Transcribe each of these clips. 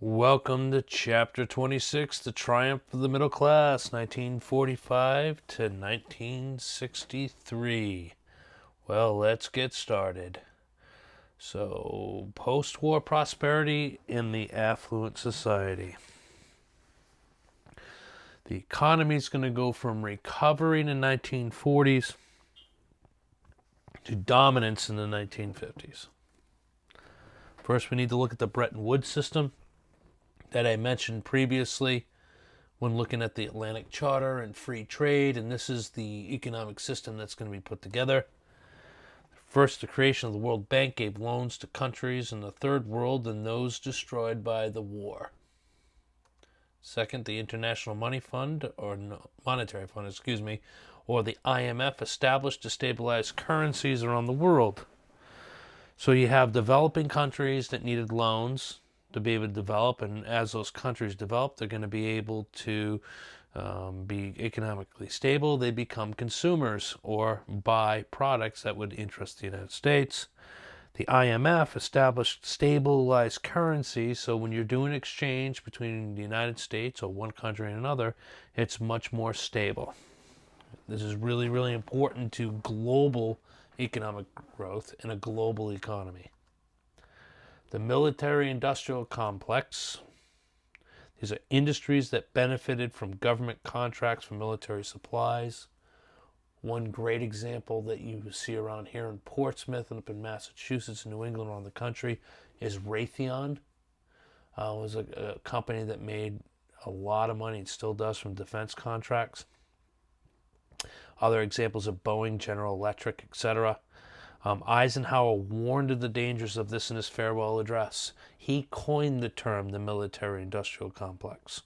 Welcome to Chapter 26, The Triumph of the Middle Class, 1945 to 1963. Well, let's get started. So, post-war prosperity in the affluent society. The economy is going to go from recovery in the 1940s to dominance in the 1950s. First, we need to look at the Bretton Woods system that I mentioned previously when looking at the Atlantic Charter and free trade, and this is the economic system that's going to be put together. First, the creation of the World Bank gave loans to countries in the Third World and those destroyed by the war. Second, the International Monetary Fund, or the IMF, established to stabilize currencies around the world. So you have developing countries that needed loans to be able to develop, and as those countries develop, they're going to be able to be economically stable. They become consumers or buy products that would interest the United States. The IMF established stabilized currency, so when you're doing exchange between the United States or one country and another, it's much more stable. This is really, really important to global economic growth in a global economy. The military-industrial complex. These are industries that benefited from government contracts for military supplies. One great example that you see around here in Portsmouth and up in Massachusetts and New England, around the country, is Raytheon. It was a company that made a lot of money and still does from defense contracts. Other examples are Boeing, General Electric, etc. Eisenhower warned of the dangers of this in his farewell address. He coined the term the military-industrial complex.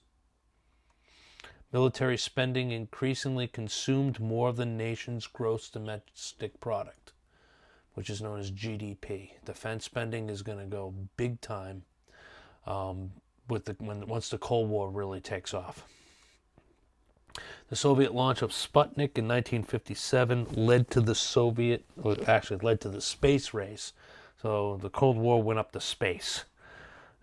Military spending increasingly consumed more of the nation's gross domestic product, which is known as GDP. Defense spending is going to go big time once the Cold War really takes off. The Soviet launch of Sputnik in 1957 led to the space race. So the Cold War went up to space.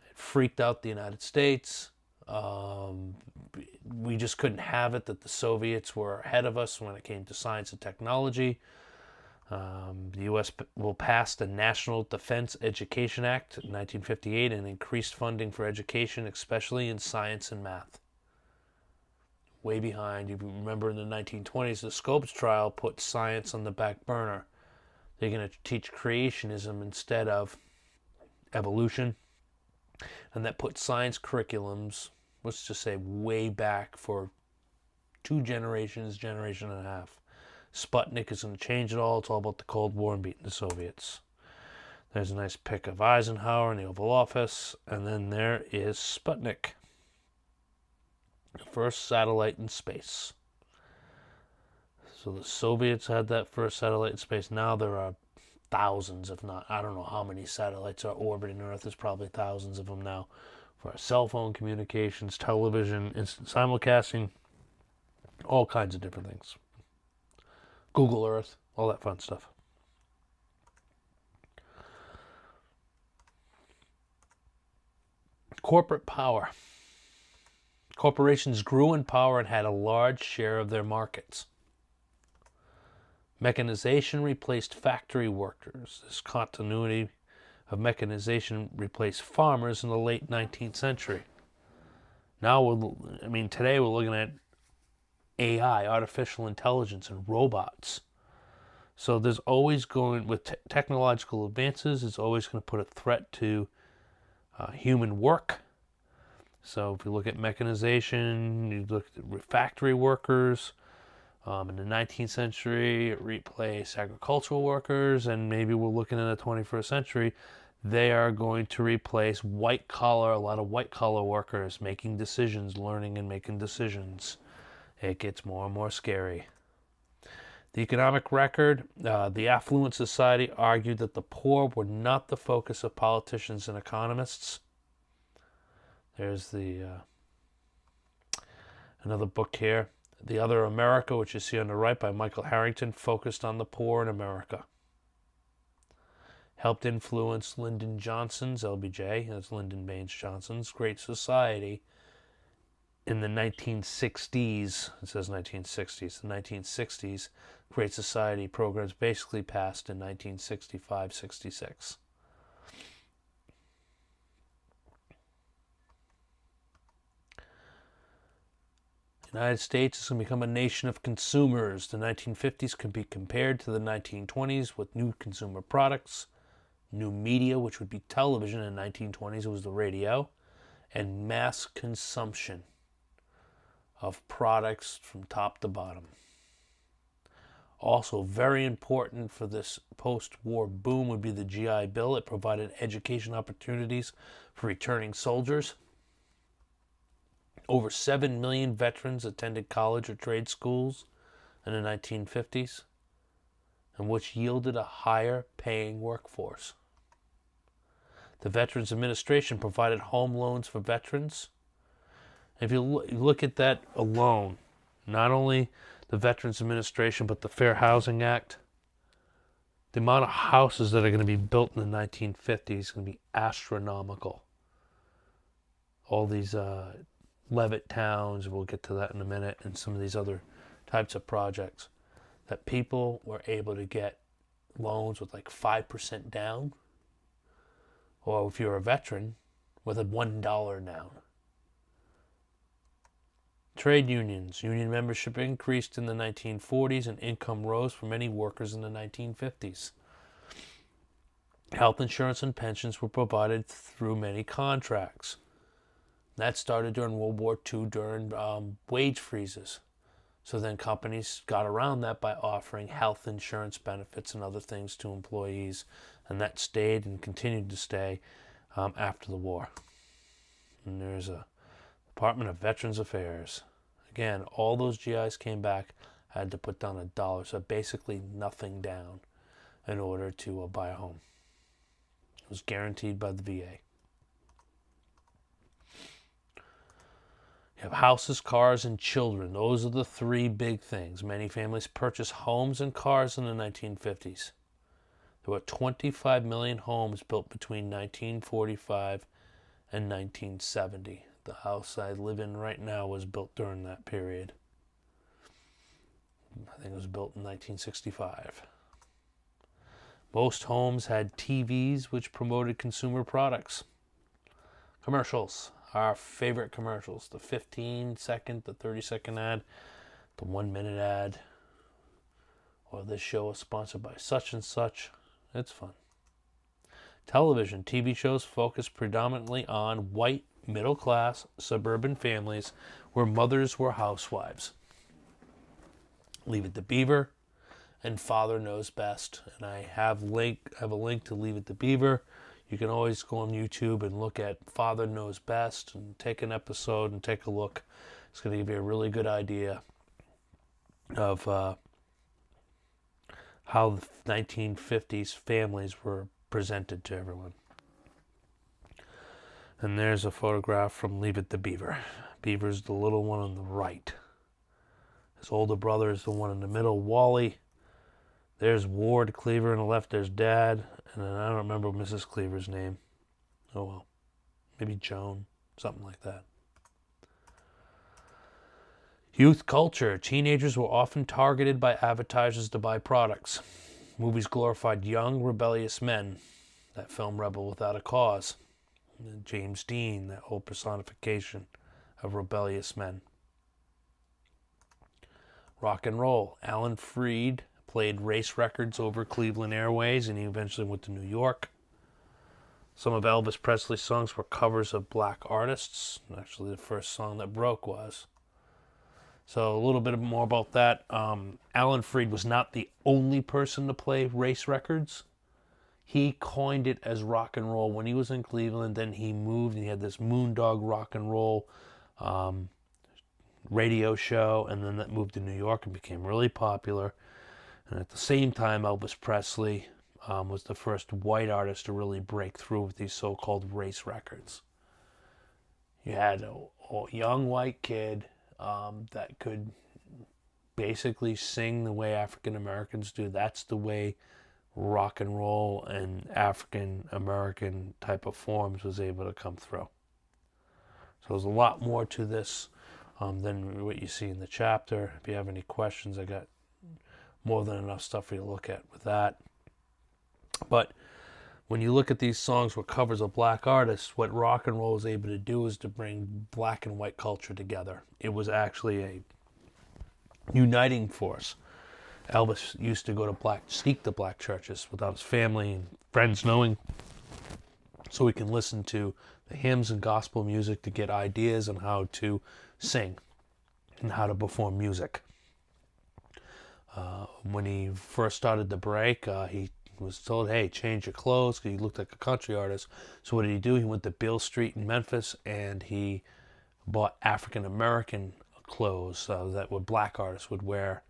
It freaked out the United States. We just couldn't have it that the Soviets were ahead of us when it came to science and technology. The U.S. will pass the National Defense Education Act in 1958 and increased funding for education, especially in science and math. Way behind. You remember in the 1920s, the Scopes trial put science on the back burner. They're going to teach creationism instead of evolution. And that put science curriculums, let's just say, way back for 2 generations, generation and a half. Sputnik is going to change it all. It's all about the Cold War and beating the Soviets. There's a nice pic of Eisenhower in the Oval Office. And then there is Sputnik. The first satellite in space. So the Soviets had that first satellite in space. Now there are thousands, if not, I don't know how many satellites are orbiting Earth. There's probably thousands of them now for our cell phone communications, television, instant simulcasting, all kinds of different things. Google Earth, all that fun stuff. Corporate power. Corporations grew in power and had a large share of their markets. Mechanization replaced factory workers. This continuity of mechanization replaced farmers in the late 19th century. Today we're looking at AI, artificial intelligence, and robots. So there's always going, with technological advances, it's always going to put a threat to human work. So if you look at mechanization, you look at factory workers. In the 19th century, it replaced agricultural workers, and maybe we're looking in the 21st century, they are going to replace a lot of white-collar workers making decisions, learning and making decisions. It gets more and more scary. The economic record, the affluent society argued that the poor were not the focus of politicians and economists. There's another book here. The Other America, which you see on the right by Michael Harrington, focused on the poor in America. helped influence Lyndon Johnson's, LBJ, that's Lyndon Baines Johnson's, Great Society in the 1960s. It says 1960s. The 1960s Great Society programs basically passed in 1965-66. The United States is going to become a nation of consumers. The 1950s can be compared to the 1920s with new consumer products, new media, which would be television. In the 1920s, it was the radio, and mass consumption of products from top to bottom. Also, very important for this post-war boom would be the GI Bill. It provided education opportunities for returning soldiers. Over 7 million veterans attended college or trade schools in the 1950s, and which yielded a higher paying workforce. The Veterans Administration provided home loans for veterans. If you look at that alone, not only the Veterans Administration, but the Fair Housing Act, the amount of houses that are going to be built in the 1950s is going to be astronomical. All these Levitt towns, we'll get to that in a minute, and some of these other types of projects, that people were able to get loans with like 5% down, or if you're a veteran, with a $1 down. Trade unions. Union membership increased in the 1940s and income rose for many workers in the 1950s. Health insurance and pensions were provided through many contracts. That started during World War II during wage freezes. So then companies got around that by offering health insurance benefits and other things to employees. And that stayed and continued to stay after the war. And there's a Department of Veterans Affairs. Again, all those GIs came back, had to put down $1, so basically nothing down in order to buy a home. It was guaranteed by the VA. You have houses, cars, and children. Those are the three big things. Many families purchased homes and cars in the 1950s. There were 25 million homes built between 1945 and 1970. The house I live in right now was built during that period. I think it was built in 1965. Most homes had TVs which promoted consumer products. Commercials. Our favorite commercials. The 15-second, the 30-second ad, the 1-minute ad, or this show is sponsored by such and such. It's fun. Television. TV shows focus predominantly on white, middle-class, suburban families where mothers were housewives. Leave It to Beaver and Father Knows Best. And I have a link to Leave It to Beaver. You can always go on YouTube and look at Father Knows Best and take an episode and take a look. It's going to give you a really good idea of how the 1950s families were presented to everyone. And there's a photograph from Leave It to Beaver. Beaver's the little one on the right. His older brother is the one in the middle, Wally. There's Ward Cleaver on the left, there's Dad. And then I don't remember Mrs. Cleaver's name. Oh well. Maybe Joan. Something like that. Youth culture. Teenagers were often targeted by advertisers to buy products. Movies glorified young, rebellious men. That film Rebel Without a Cause. And James Dean, that whole personification of rebellious men. Rock and roll. Alan Freed played race records over Cleveland Airways, and he eventually went to New York. Some of Elvis Presley's songs were covers of black artists. Actually, the first song that broke was. So a little bit more about that. Alan Freed was not the only person to play race records. He coined it as rock and roll when he was in Cleveland. Then he moved and he had this Moondog rock and roll radio show, and then that moved to New York and became really popular. And at the same time, Elvis Presley was the first white artist to really break through with these so-called race records. You had a young white kid that could basically sing the way African Americans do. That's the way rock and roll and African American type of forms was able to come through. So there's a lot more to this than what you see in the chapter. If you have any questions, I got more than enough stuff for you to look at with that. But when you look at these songs with covers of black artists, what rock and roll was able to do is to bring black and white culture together. It was actually a uniting force. Elvis used to go to sneak to black churches without his family and friends knowing, so he can listen to the hymns and gospel music to get ideas on how to sing and how to perform music. When he first started to break, he was told, hey, change your clothes, because he looked like a country artist. So what did he do? He went to Beale Street in Memphis and he bought African American clothes that what black artists would wear.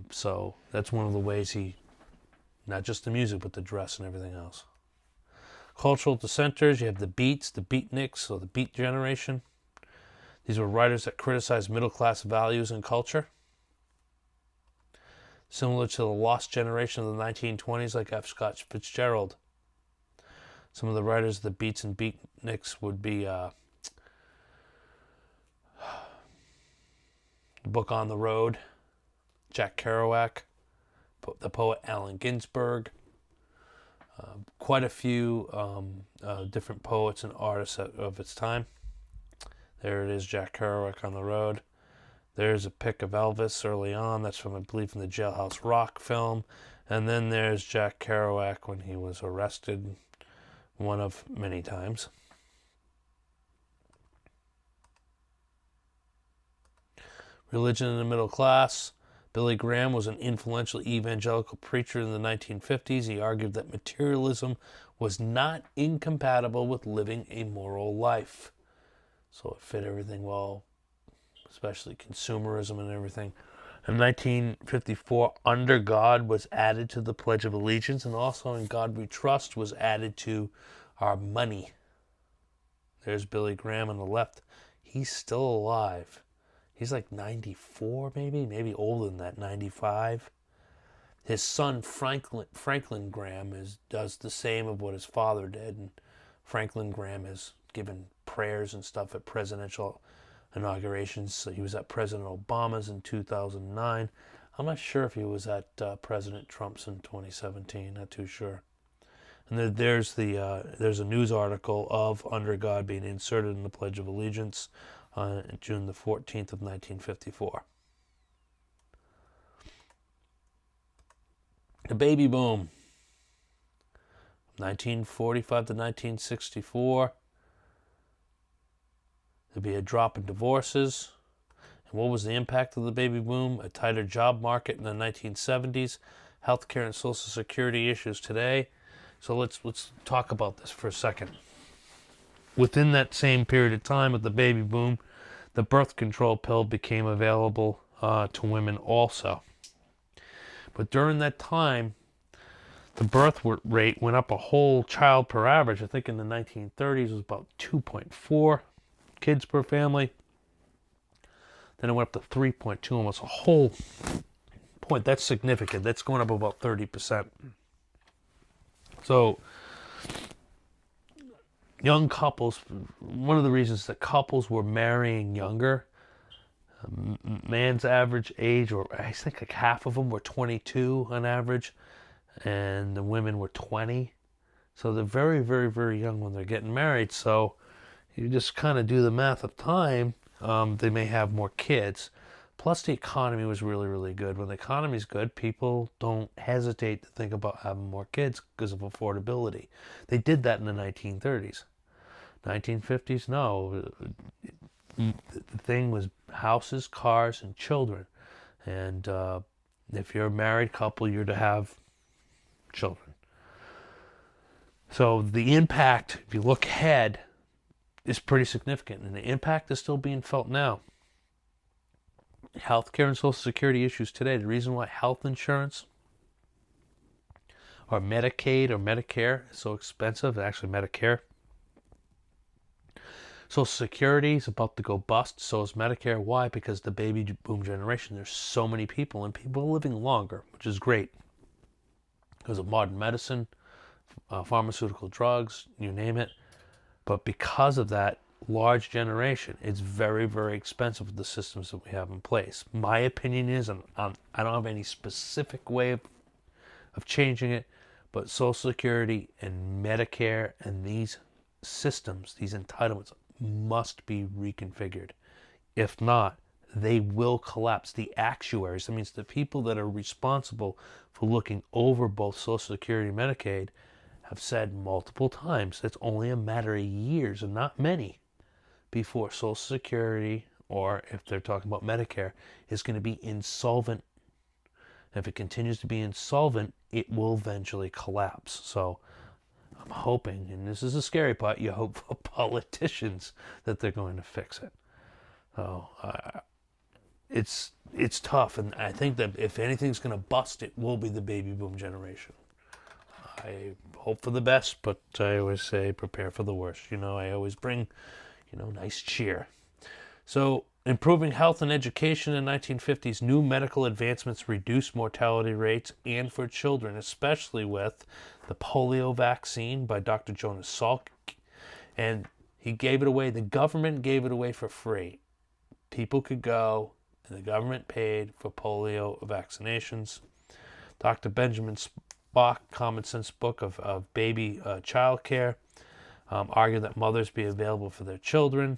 So that's one of the ways he, not just the music, but the dress and everything else. Cultural dissenters, you have the Beats, the Beatniks, or the Beat generation. These were writers that criticized middle-class values and culture. Similar to the lost generation of the 1920s, like F. Scott Fitzgerald. Some of the writers of the Beats and Beatniks would be the book On the Road, Jack Kerouac, the poet Allen Ginsberg, quite a few different poets and artists of its time. There it is, Jack Kerouac, On the Road. There's a pic of Elvis early on. That's from, I believe, from the Jailhouse Rock film. And then there's Jack Kerouac when he was arrested, one of many times. Religion in the middle class. Billy Graham was an influential evangelical preacher in the 1950s. He argued that materialism was not incompatible with living a moral life. So it fit everything well, especially consumerism and everything. In 1954, Under God was added to the Pledge of Allegiance, and also In God We Trust was added to our money. There's Billy Graham on the left. He's still alive. He's like 94, maybe older than that, 95. His son, Franklin Graham, does the same of what his father did. And Franklin Graham has given prayers and stuff at presidential inaugurations. So he was at President Obama's in 2009. I'm not sure if he was at President Trump's in 2017. Not too sure. And there's a news article of Under God being inserted in the Pledge of Allegiance on June the 14th of 1954. The baby boom. 1945 to 1964. There'd be a drop in divorces. And what was the impact of the baby boom? A tighter job market in the 1970s. Healthcare and Social Security issues today. So let's talk about this for a second. Within that same period of time with the baby boom, the birth control pill became available to women also. But during that time, the birth rate went up a whole child per average. I think in the 1930s it was about 2.4 kids per family. Then it went up to 3.2, almost a whole point. That's significant. That's going up about 30%. So young couples, one of the reasons that couples were marrying younger, man's average age, or I think like half of them were 22 on average, and the women were 20. So they're very, very, very young when they're getting married. So you just kind of do the math of time, they may have more kids. Plus the economy was really, really good. When the economy's good, people don't hesitate to think about having more kids because of affordability. They did that in the 1930s. 1950s, no. The thing was houses, cars, and children. And if you're a married couple, you're to have children. So the impact, if you look ahead, is pretty significant. And the impact is still being felt now. Healthcare and Social Security issues today. The reason why health insurance or Medicaid or Medicare is so expensive, actually Medicare. Social Security is about to go bust, so is Medicare. Why? Because the baby boom generation, there's so many people, and people are living longer, which is great. because of modern medicine, pharmaceutical drugs, you name it. But because of that large generation, it's very, very expensive with the systems that we have in place. My opinion is, and I don't have any specific way of changing it, but Social Security and Medicare and these systems, these entitlements, must be reconfigured. If not, they will collapse. The actuaries, that means the people that are responsible for looking over both Social Security and Medicaid, have said multiple times it's only a matter of years, and not many, before Social Security, or if they're talking about Medicare, is going to be insolvent. And if it continues to be insolvent, it will eventually collapse. So I'm hoping, and this is the scary part, you hope for politicians that they're going to fix it. So it's tough, and I think that if anything's going to bust, it will be the baby boom generation. I hope for the best, but I always say prepare for the worst. I always bring, nice cheer. So, improving health and education in the 1950s, new medical advancements reduced mortality rates, and for children, especially with the polio vaccine by Dr. Jonas Salk. And he gave it away, the government gave it away for free. People could go, and the government paid for polio vaccinations. Dr. Benjamin Spock, Common Sense Book of Baby Child Care, argued that mothers be available for their children.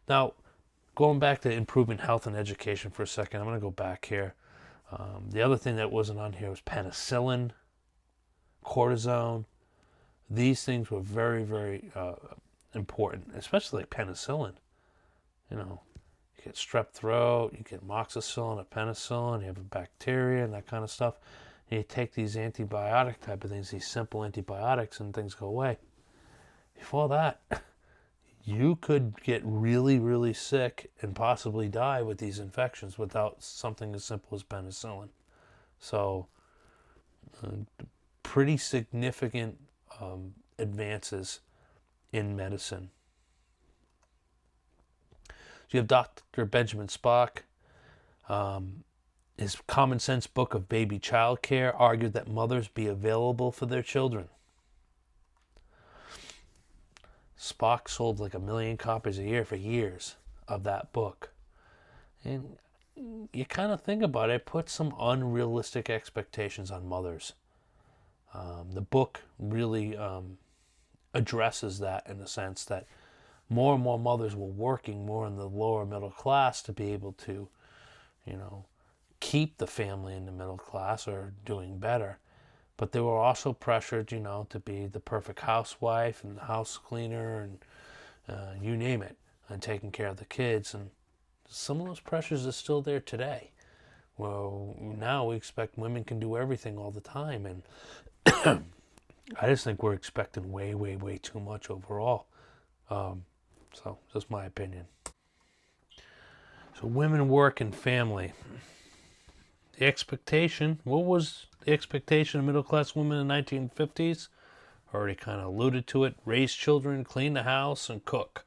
Now, going back to improving health and education for a second, I'm going to go back here. The other thing that wasn't on here was penicillin, cortisone. These things were very, very important, especially like penicillin. You get strep throat, you get amoxicillin or penicillin, you have a bacteria and that kind of stuff. And you take these antibiotic type of things, these simple antibiotics, and things go away. Before that, you could get really, really sick and possibly die with these infections without something as simple as penicillin. So, pretty significant advances in medicine. So you have Dr. Benjamin Spock. His Common Sense Book of Baby Child Care argued that mothers be available for their children. Spock sold like 1 million copies a year for years of that book. And you kind of think about it, it puts some unrealistic expectations on mothers. The book really addresses that, in the sense that more and more mothers were working more in the lower middle class to be able to, keep the family in the middle class or doing better. But they were also pressured, to be the perfect housewife and the house cleaner and you name it, and taking care of the kids. And some of those pressures are still there today. Well, now we expect women can do everything all the time. And I just think we're expecting way, way, way too much overall. So that's my opinion. So women, work, and family. The expectation, what was the expectation of middle-class women in the 1950s? Already kind of alluded to it. Raise children, clean the house, and cook.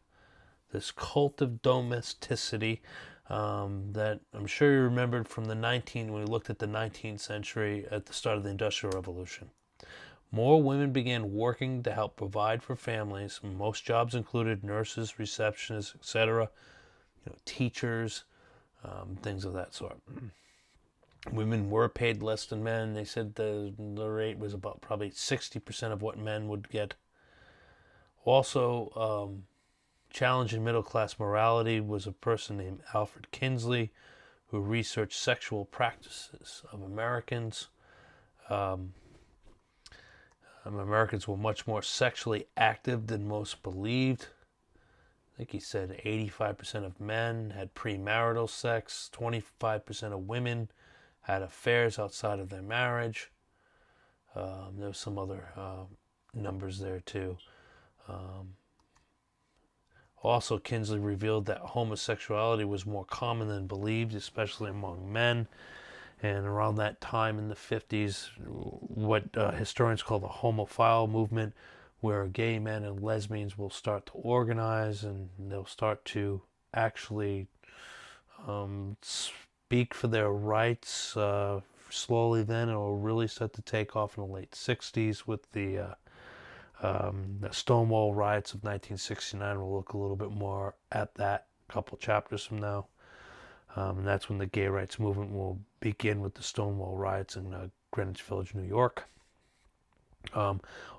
This cult of domesticity that I'm sure you remembered from when we looked at the 19th century at the start of the Industrial Revolution. More women began working to help provide for families. Most jobs included nurses, receptionists, etc., teachers, things of that sort. Women were paid less than men. They said the rate was about probably 60% of what men would get. Also, challenging middle-class morality was a person named Alfred Kinsley, who researched sexual practices of Americans. Americans were much more sexually active than most believed. I think he said 85% of men had premarital sex, 25% of women had affairs outside of their marriage. There was some other numbers there too. Also, Kinsley revealed that homosexuality was more common than believed, especially among men. And around that time in the 50s, what historians call the homophile movement, where gay men and lesbians will start to organize, and they'll start to actually speak for their rights, slowly then. It will really start to take off in the late 60s with the Stonewall riots of 1969. We'll look a little bit more at that a couple chapters from now. And that's when the gay rights movement will begin with the Stonewall riots in Greenwich Village, New York.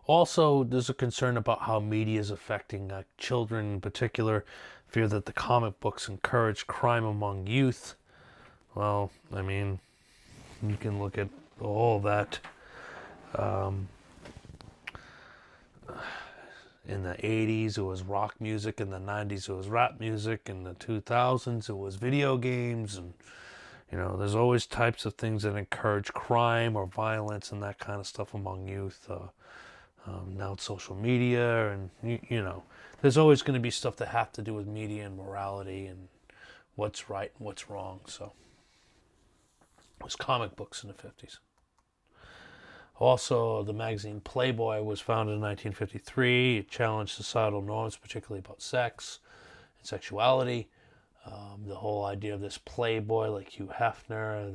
Also, there's a concern about how media is affecting children in particular. Fear that the comic books encourage crime among youth. Well, I mean, you can look at all that. In the 80s, it was rock music. In the 90s, it was rap music. In the 2000s, it was video games. And, you know, there's always types of things that encourage crime or violence and that kind of stuff among youth. Now it's social media, and, you know, there's always going to be stuff that have to do with media and morality and what's right and what's wrong. So it was comic books in the 50s. Also, the magazine Playboy was founded in 1953. It challenged societal norms, particularly about sex and sexuality. The whole idea of this playboy like Hugh Hefner,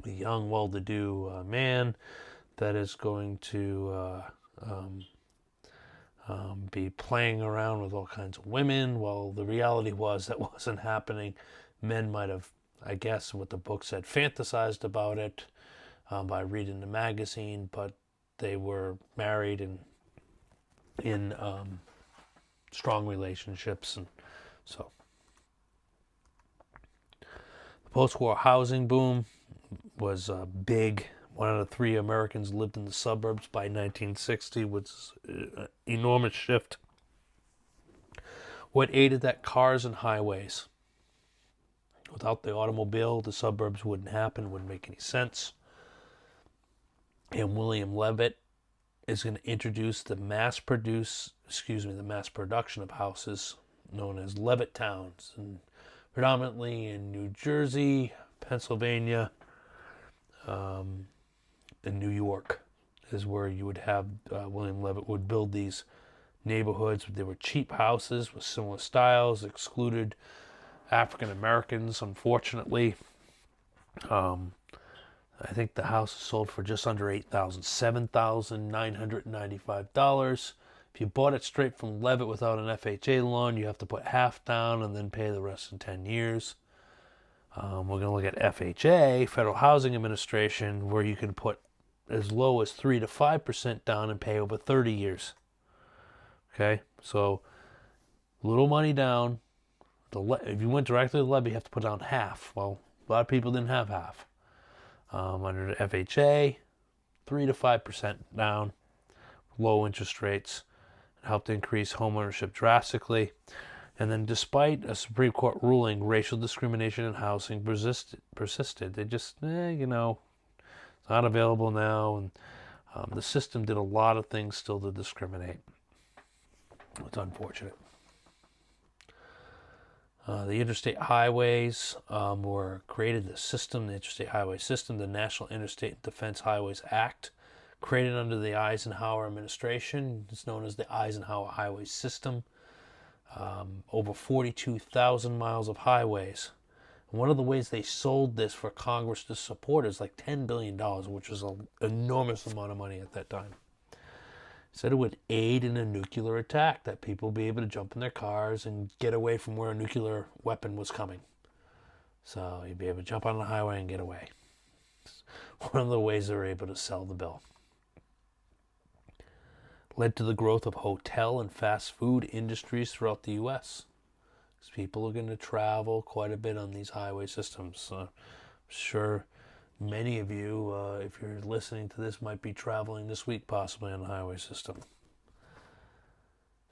the young, well-to-do man that is going to be playing around with all kinds of women. Well, the reality was that wasn't happening. Men might have, I guess, what the book said, fantasized about it by reading the magazine, but they were married and in strong relationships, and so the post-war housing boom was big. 1 out of 3 Americans lived in the suburbs by 1960, was an enormous shift. What aided that? Cars and highways. Without the automobile, the suburbs wouldn't happen, wouldn't make any sense. And William Levitt is going to introduce the mass production of houses known as Levitt towns, and predominantly in New Jersey, Pennsylvania, and New York is where you would have William Levitt would build these neighborhoods. They were cheap houses with similar styles, excluded African Americans, unfortunately. I think the house sold for just under $8,000, $7,995. If you bought it straight from Levitt without an FHA loan, you have to put half down and then pay the rest in 10 years. We're going to look at FHA, Federal Housing Administration, where you can put as low as 3 to 5% down and pay over 30 years. Okay, so little money down. If you went directly to Levitt, you have to put down half. Well, a lot of people didn't have half. Under the FHA, 3 to 5% down, low interest rates. It helped increase homeownership drastically. And then despite a Supreme Court ruling, racial discrimination in housing persisted. They just, it's not available now. And the system did a lot of things still to discriminate. It's unfortunate. The interstate highways were created. The interstate highway system, the National Interstate Defense Highways Act, created under the Eisenhower administration. It's known as the Eisenhower Highway System. Over 42,000 miles of highways. And one of the ways they sold this for Congress to support is like $10 billion, which was an enormous amount of money at that time. Said it would aid in a nuclear attack, that people would be able to jump in their cars and get away from where a nuclear weapon was coming. So you'd be able to jump on the highway and get away. It's one of the ways they were able to sell the bill. Led to the growth of hotel and fast food industries throughout the U.S. Because people are going to travel quite a bit on these highway systems. I'm sure many of you, if you're listening to this, might be traveling this week possibly on the highway system.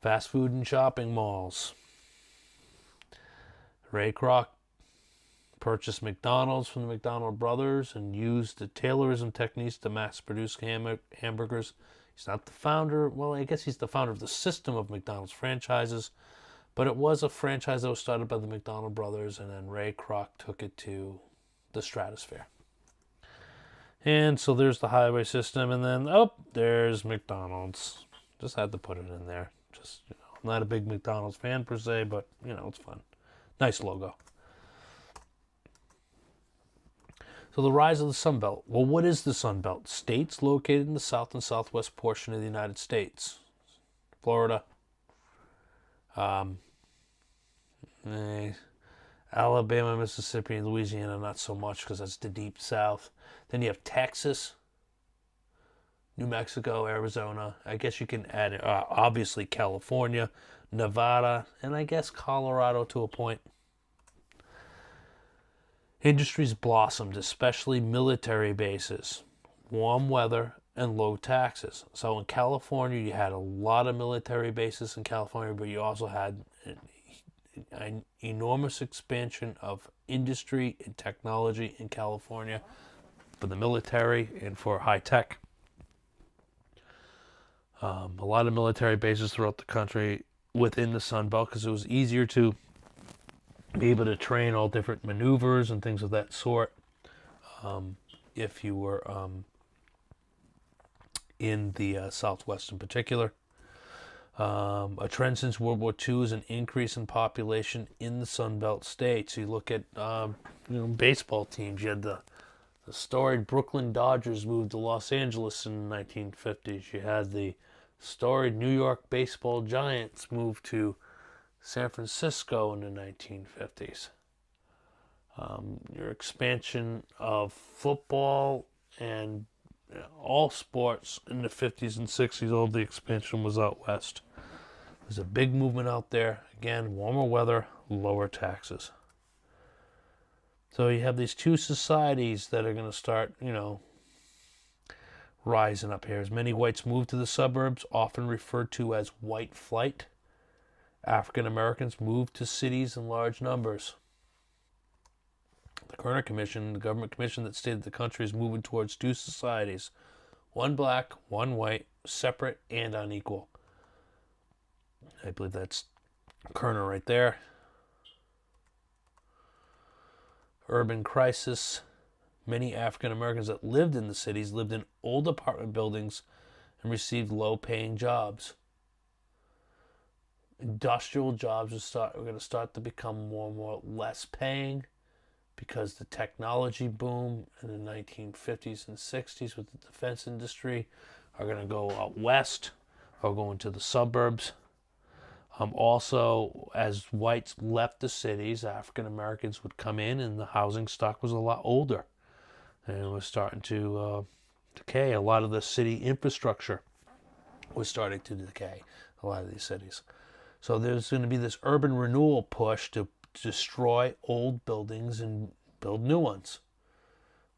Fast food and shopping malls. Ray Kroc purchased McDonald's from the McDonald brothers and used the Taylorism techniques to mass produce hamburgers. He's not the founder. Well, I guess he's the founder of the system of McDonald's franchises, but it was a franchise that was started by the McDonald brothers, and then Ray Kroc took it to the stratosphere. And so there's the highway system, and then, there's McDonald's. Just had to put it in there. Just, I'm not a big McDonald's fan per se, but, it's fun. Nice logo. So the rise of the Sun Belt. Well, what is the Sun Belt? States located in the south and southwest portion of the United States. Florida, Alabama, Mississippi, and Louisiana, not so much because that's the deep south. Then you have Texas, New Mexico, Arizona. I guess you can add, obviously, California, Nevada, and I guess Colorado to a point. Industries blossomed, especially military bases, warm weather, and low taxes. So in California, you had a lot of military bases in California, but you also had an enormous expansion of industry and technology in California for the military and for high tech. A lot of military bases throughout the country within the Sun Belt because it was easier to be able to train all different maneuvers and things of that sort if you were in the Southwest in particular. A trend since World War II is an increase in population in the Sun Belt states. You look at baseball teams. You had the storied Brooklyn Dodgers moved to Los Angeles in the 1950s. You had the storied New York baseball Giants moved to San Francisco in the 1950s. Your expansion of football and all sports in the 50s and 60s, all the expansion was out west. There's a big movement out there. Again, warmer weather, lower taxes. So you have these two societies that are going to start, rising up here. As many whites move to the suburbs, often referred to as white flight. African Americans moved to cities in large numbers. The Kerner Commission, the government commission that stated the country is moving towards two societies, one black, one white, separate and unequal. I believe that's Kerner right there. Urban crisis. Many African Americans that lived in the cities lived in old apartment buildings and received low-paying jobs. Industrial jobs are going to start to become more and more less paying because the technology boom in the 1950s and 60s with the defense industry are going to go out west or go into the suburbs. Also, as whites left the cities, African Americans would come in and the housing stock was a lot older. And it was starting to decay. A lot of the city infrastructure was starting to decay, a lot of these cities. So there's going to be this urban renewal push to destroy old buildings and build new ones.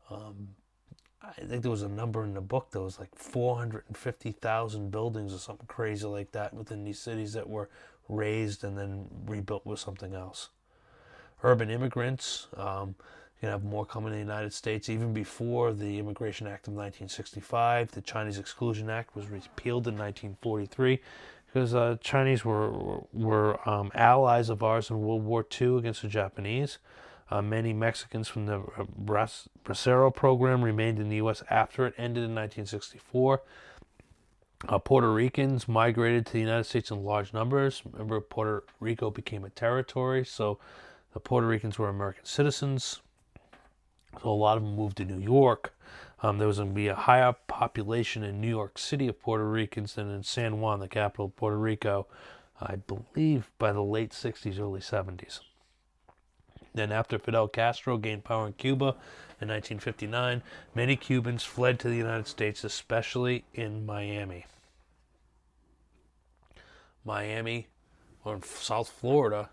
I think there was a number in the book that was like 450,000 buildings or something crazy like that within these cities that were razed and then rebuilt with something else. Urban immigrants, you're going to have more coming in the United States. Even before the Immigration Act of 1965, the Chinese Exclusion Act was repealed in 1943 because Chinese were allies of ours in World War II against the Japanese. Many Mexicans from the Bracero program remained in the U.S. after it ended in 1964. Puerto Ricans migrated to the United States in large numbers. Remember, Puerto Rico became a territory, so the Puerto Ricans were American citizens. So a lot of them moved to New York. There was going to be a higher population in New York City of Puerto Ricans than in San Juan, the capital of Puerto Rico, I believe by the late 60s, early 70s. Then after Fidel Castro gained power in Cuba in 1959, many Cubans fled to the United States, especially in Miami. Miami, or in South Florida,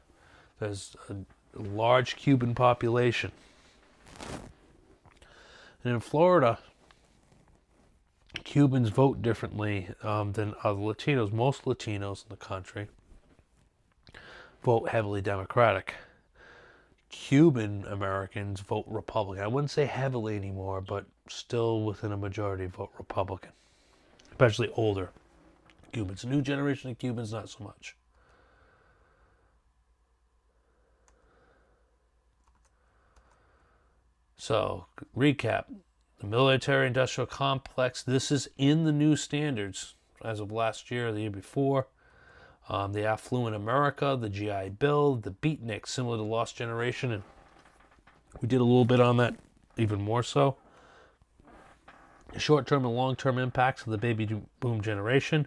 there's a large Cuban population. And in Florida, Cubans vote differently than other Latinos. Most Latinos in the country vote heavily Democratic. Cuban Americans vote Republican. I wouldn't say heavily anymore, but still within a majority vote Republican, especially older Cubans. New generation of Cubans, not so much. So, recap. The military-industrial complex, this is in the new standards as of last year or the year before. The affluent America, the GI Bill, the beatniks, similar to Lost Generation. And we did a little bit on that even more so. The short-term and long-term impacts of the baby boom generation,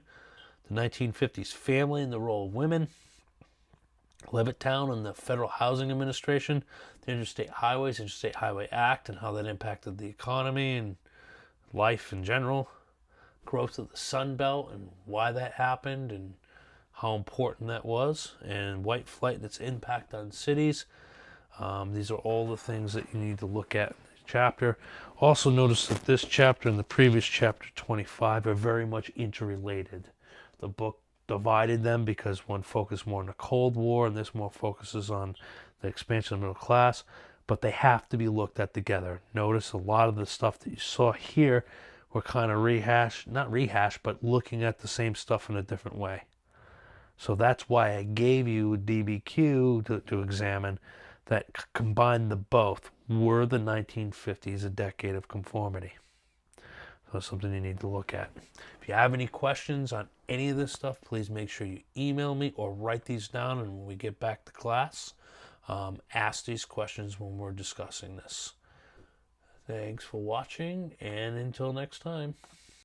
the 1950s family and the role of women, Levittown and the Federal Housing Administration, the Interstate Highway Act, and how that impacted the economy and life in general, growth of the Sun Belt and why that happened and how important that was, and white flight and its impact on cities. These are all the things that you need to look at in the chapter. Also notice that this chapter and the previous chapter 25 are very much interrelated. The book divided them because one focused more on the Cold War and this more focuses on the expansion of the middle class, but they have to be looked at together. Notice a lot of the stuff that you saw here were kind of not rehashed, but looking at the same stuff in a different way. So that's why I gave you DBQ to examine that combined the both. Were the 1950s a decade of conformity? So that's something you need to look at. If you have any questions on any of this stuff, please make sure you email me or write these down, and when we get back to class, ask these questions when we're discussing this. Thanks for watching, and until next time.